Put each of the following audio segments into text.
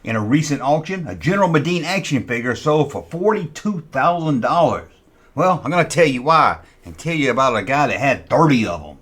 In a recent auction, a General Madine action figure sold for $42,000. Well, I'm going to tell you why and tell you about a guy that had 30 of them.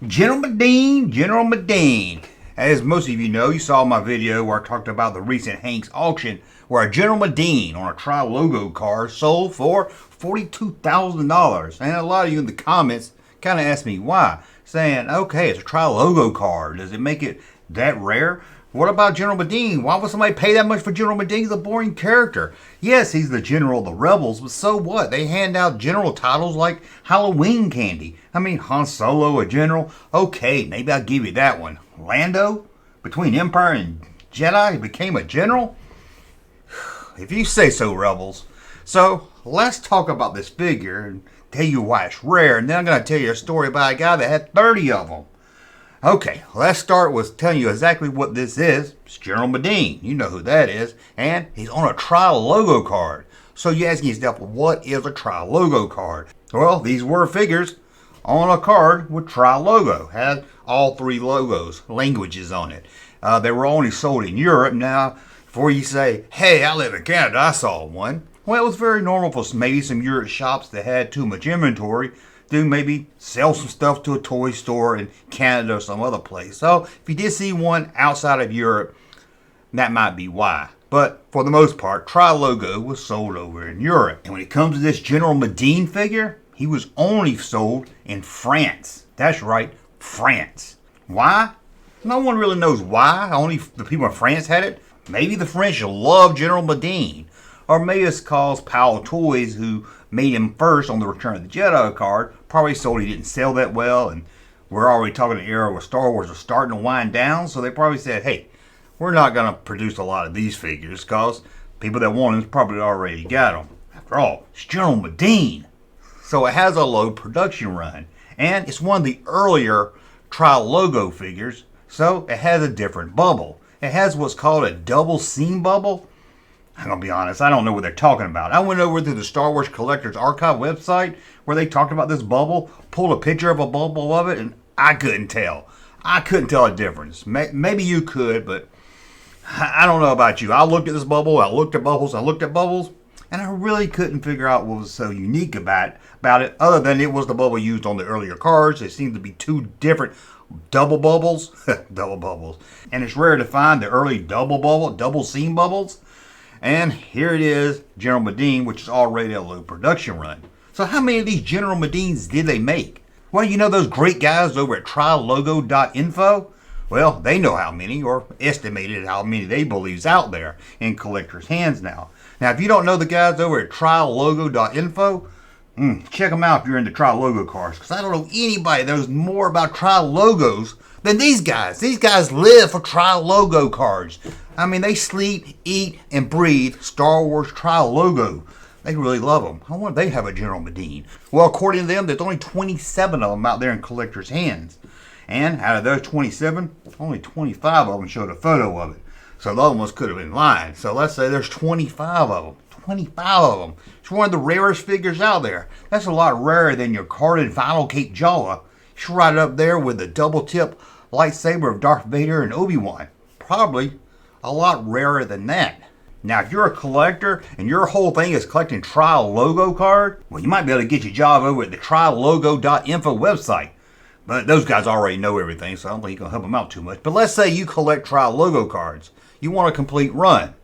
General Madine. As most of you know, you saw my video where I talked about the recent Hanks auction where a General Madine on a Tri-Logo card sold for $42,000. And a lot of you in the comments kind of asked me why, saying, okay, it's a Tri-Logo card. Does it make it that rare? What about General Madine? Why would somebody pay that much for General Madine? He's a boring character. Yes, he's the general of the rebels, but so what? They hand out general titles like Halloween candy. I mean, Han Solo, a general? Okay, maybe I'll give you that one. Lando? Between Empire and Jedi, he became a general? If you say so, rebels. So, let's talk about this figure and tell you why it's rare, and then I'm going to tell you a story about a guy that had 30 of them. Okay, let's start with telling you exactly what this is. It's General Madine. You know who that is. And he's on a Tri-Logo card. So you're asking yourself, what is a Tri-Logo card? Well, these were figures on a card with Tri-Logo. Had all three logos, languages on it. They were only sold in Europe. Now, before you say, hey, I live in Canada, I saw one. Well, it was very normal for maybe some Europe shops that had too much inventory to maybe sell some stuff to a toy store in Canada or some other place. So if you did see one outside of Europe, that might be why. But for the most part, Tri-Logo was sold over in Europe. And when it comes to this General Madine figure, he was only sold in France. That's right, France. Why? No one really knows why. Only the people in France had it. Maybe the French love General Madine. Or maybe it's cause Powell Toys, who made him first on the Return of the Jedi card, probably sold he didn't sell that well, and we're already talking an era where Star Wars was starting to wind down, so they probably said, hey, we're not going to produce a lot of these figures because people that want them probably already got them. After all, it's General Madine. So it has a low production run, and it's one of the earlier Tri-Logo figures, so it has a different bubble. It has what's called a double seam bubble. I'm going to be honest, I don't know what they're talking about. I went over to the Star Wars Collectors Archive website where they talked about this bubble, pulled a picture of a bubble of it, and I couldn't tell. I couldn't tell a difference. Maybe you could, but I don't know about you. I looked at this bubble, I looked at bubbles, and I really couldn't figure out what was so unique about it, other than it was the bubble used on the earlier cards. It seemed to be two different double bubbles. Double bubbles. And it's rare to find the early double seam bubbles. And here it is, General Madine, which is already a low production run. So how many of these General Madines did they make? Well, you know those great guys over at trilogo.info? Well, they know how many, or estimated how many they believe is out there in collectors' hands now. Now, if you don't know the guys over at trilogo.info, check them out if you're into Tri-Logo cards, because I don't know anybody that knows more about Tri-Logos than these guys. These guys live for Tri-Logo cards. I mean, they sleep, eat, and breathe Star Wars Tri-Logo. They really love them. I wonder if they have a General Madine. Well, according to them, there's only 27 of them out there in collectors' hands. And out of those 27, only 25 of them showed a photo of it. So the other ones could have been lying. So let's say there's 25 of them. 25 of them. It's one of the rarest figures out there. That's a lot rarer than your carded Final Cape Jawa. It's right up there with the double tip lightsaber of Darth Vader and Obi-Wan. Probably a lot rarer than that. Now, if you're a collector and your whole thing is collecting Tri-Logo card, well, you might be able to get your job over at the trilogo.info website. But those guys already know everything, so I don't think you can help them out too much. But let's say you collect Tri-Logo cards. You want a complete run.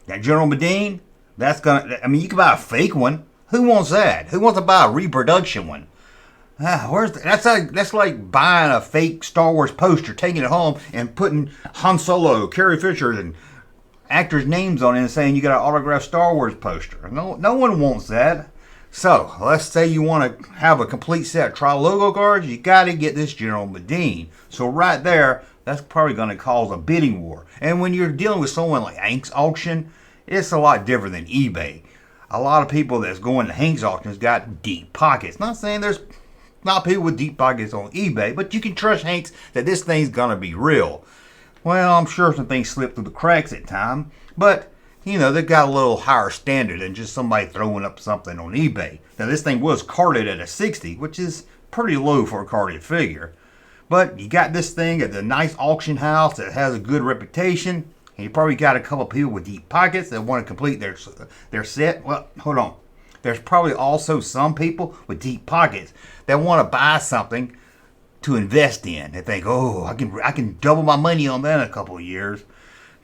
Now, General Madine, you can buy a fake one. Who wants that? Who wants to buy a reproduction one? That's like buying a fake Star Wars poster, taking it home, and putting Han Solo, Carrie Fisher, and actors' names on it and saying you got an autographed Star Wars poster. No one wants that. So, let's say you want to have a complete set of Tri-Logo cards, you got to get this General Madine. So right there, that's probably going to cause a bidding war. And when you're dealing with someone like Hank's auction, it's a lot different than eBay. A lot of people that's going to Hank's auctions got deep pockets. Not saying there's not people with deep pockets on eBay, but you can trust Hank's that this thing's going to be real. Well, I'm sure some things slip through the cracks at times, but you know, they've got a little higher standard than just somebody throwing up something on eBay. Now, this thing was carded at a 60, which is pretty low for a carded figure. But you got this thing at the nice auction house that has a good reputation. And you probably got a couple people with deep pockets that want to complete their set. Well, hold on. There's probably also some people with deep pockets that want to buy something to invest in. They think, oh, I can double my money on that in a couple of years.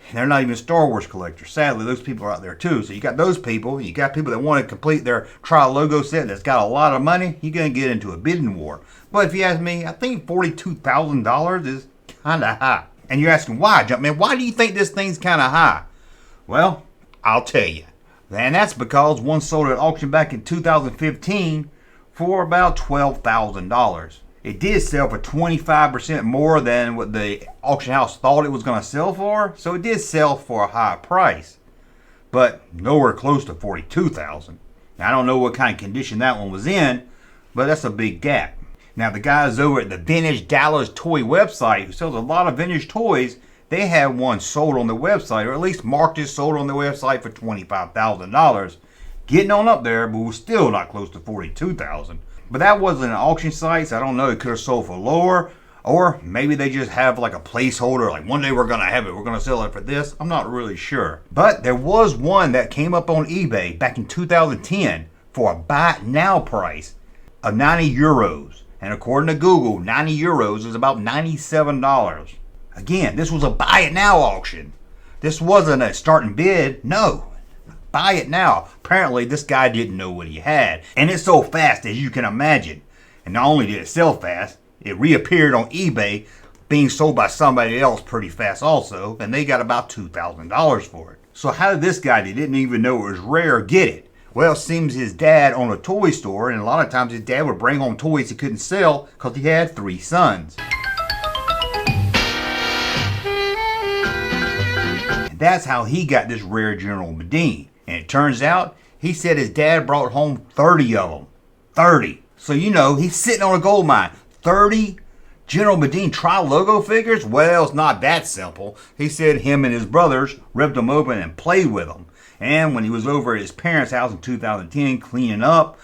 And they're not even Star Wars collectors. Sadly, those people are out there too. So you got those people. You got people that want to complete their trial logo set that's got a lot of money. You're going to get into a bidding war. But if you ask me, I think $42,000 is kind of high. And you're asking, why, Junkman? Why do you think this thing's kind of high? Well, I'll tell you. And that's because one sold at auction back in 2015 for about $12,000. It did sell for 25% more than what the auction house thought it was going to sell for. So it did sell for a high price, but nowhere close to $42,000. Now, I don't know what kind of condition that one was in, but that's a big gap. Now, the guys over at the Vintage Dallas Toy website, who sells a lot of vintage toys, they have one sold on the website, or at least marked as sold on the website for $25,000. Getting on up there, but we're still not close to $42,000. But that wasn't an auction site, so I don't know. It could have sold for lower, or maybe they just have like a placeholder, like one day we're going to have it, we're going to sell it for this. I'm not really sure. But there was one that came up on eBay back in 2010 for a buy it now price of 90 euros. And according to Google, 90 euros is about $97. Again, this was a buy it now auction. This wasn't a starting bid. No. Buy it now. Apparently, this guy didn't know what he had. And it sold fast, as you can imagine. And not only did it sell fast, it reappeared on eBay, being sold by somebody else pretty fast also. And they got about $2,000 for it. So how did this guy that didn't even know it was rare get it? Well, it seems his dad owned a toy store, and a lot of times his dad would bring home toys he couldn't sell because he had 3 sons. And that's how he got this rare General Madine. And it turns out, he said his dad brought home 30 of them. 30. So you know, he's sitting on a gold mine. 30 General Madine trial logo figures? Well, it's not that simple. He said him and his brothers ripped them open and played with them. And when he was over at his parents' house in 2010 cleaning up,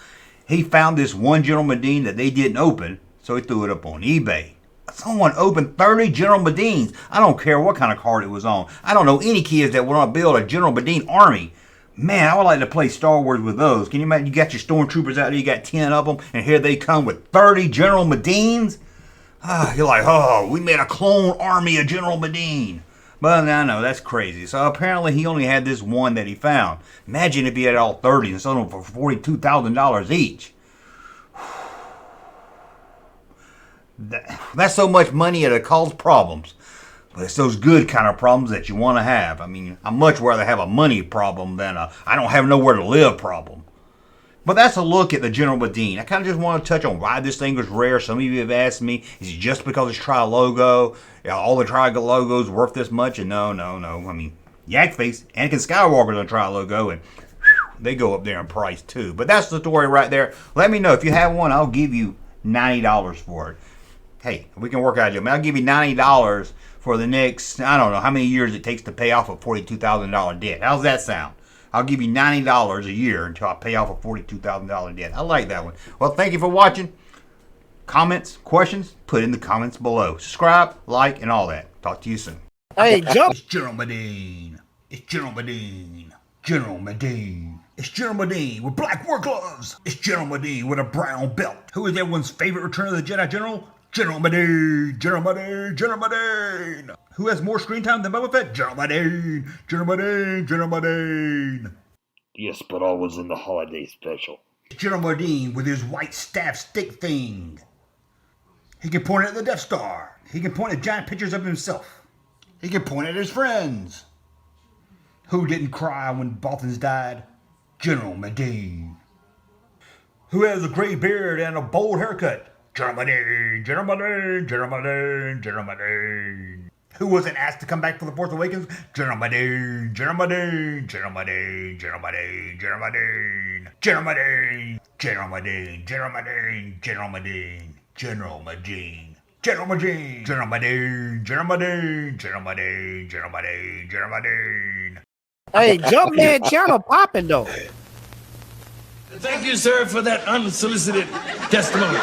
he found this one General Madine that they didn't open, so he threw it up on eBay. Someone opened 30 General Madines. I don't care what kind of card it was on. I don't know any kids that want to build a General Madine army. Man, I would like to play Star Wars with those. Can you imagine? You got your stormtroopers out there, you got 10 of them, and here they come with 30 General Madines? You're like, oh, we made a clone army of General Madine. But I know, that's crazy. So apparently he only had this one that he found. Imagine if he had all 30 and sold them for $42,000 each. That's so much money it'll cause problems. But it's those good kind of problems that you want to have. I mean, I'd much rather have a money problem than a I don't have nowhere to live problem. But that's a look at the General Madine. I kind of just want to touch on why this thing was rare. Some of you have asked me, is it just because it's Tri logo? All the Tri logos worth this much? And no. I mean, Yakface, Anakin Skywalker's on Tri logo, and they go up there in price too. But that's the story right there. Let me know if you have one. I'll give you $90 for it. Hey, we can work out a deal. I'll give you $90 for the next, I don't know how many years it takes to pay off a $42,000 debt. How's that sound? I'll give you $90 a year until I pay off a $42,000 debt. I like that one. Well, thank you for watching. Comments, questions, put in the comments below. Subscribe, like, and all that. Talk to you soon. Hey, Jump. It's General Madine. It's General Madine. General Madine. It's General Madine with black work gloves. It's General Madine with a brown belt. Who is everyone's favorite Return of the Jedi General? General Madine. General Madine. General Madine. Who has more screen time than Boba Fett? General Madine. General Madine. General Madine. Yes, but I was in the holiday special. General Madine with his white staff stick thing. He can point at the Death Star. He can point at giant pictures of himself. He can point at his friends. Who didn't cry when Bothans died? General Madine. Who has a gray beard and a bold haircut? General Madine. General Madine. General Madine. General Madine. Who wasn't asked to come back for The Force Awakens? General Madine. General Madine. General Madine. General Madine. General Madine. General Madine. General Madine. General Madine. General Madine. General Madine. General Madine. General Madine. General Madine. General Madine. General Madine. General Madine. Hey, Junkman channel popping though. Thank you, sir, for that unsolicited testimony.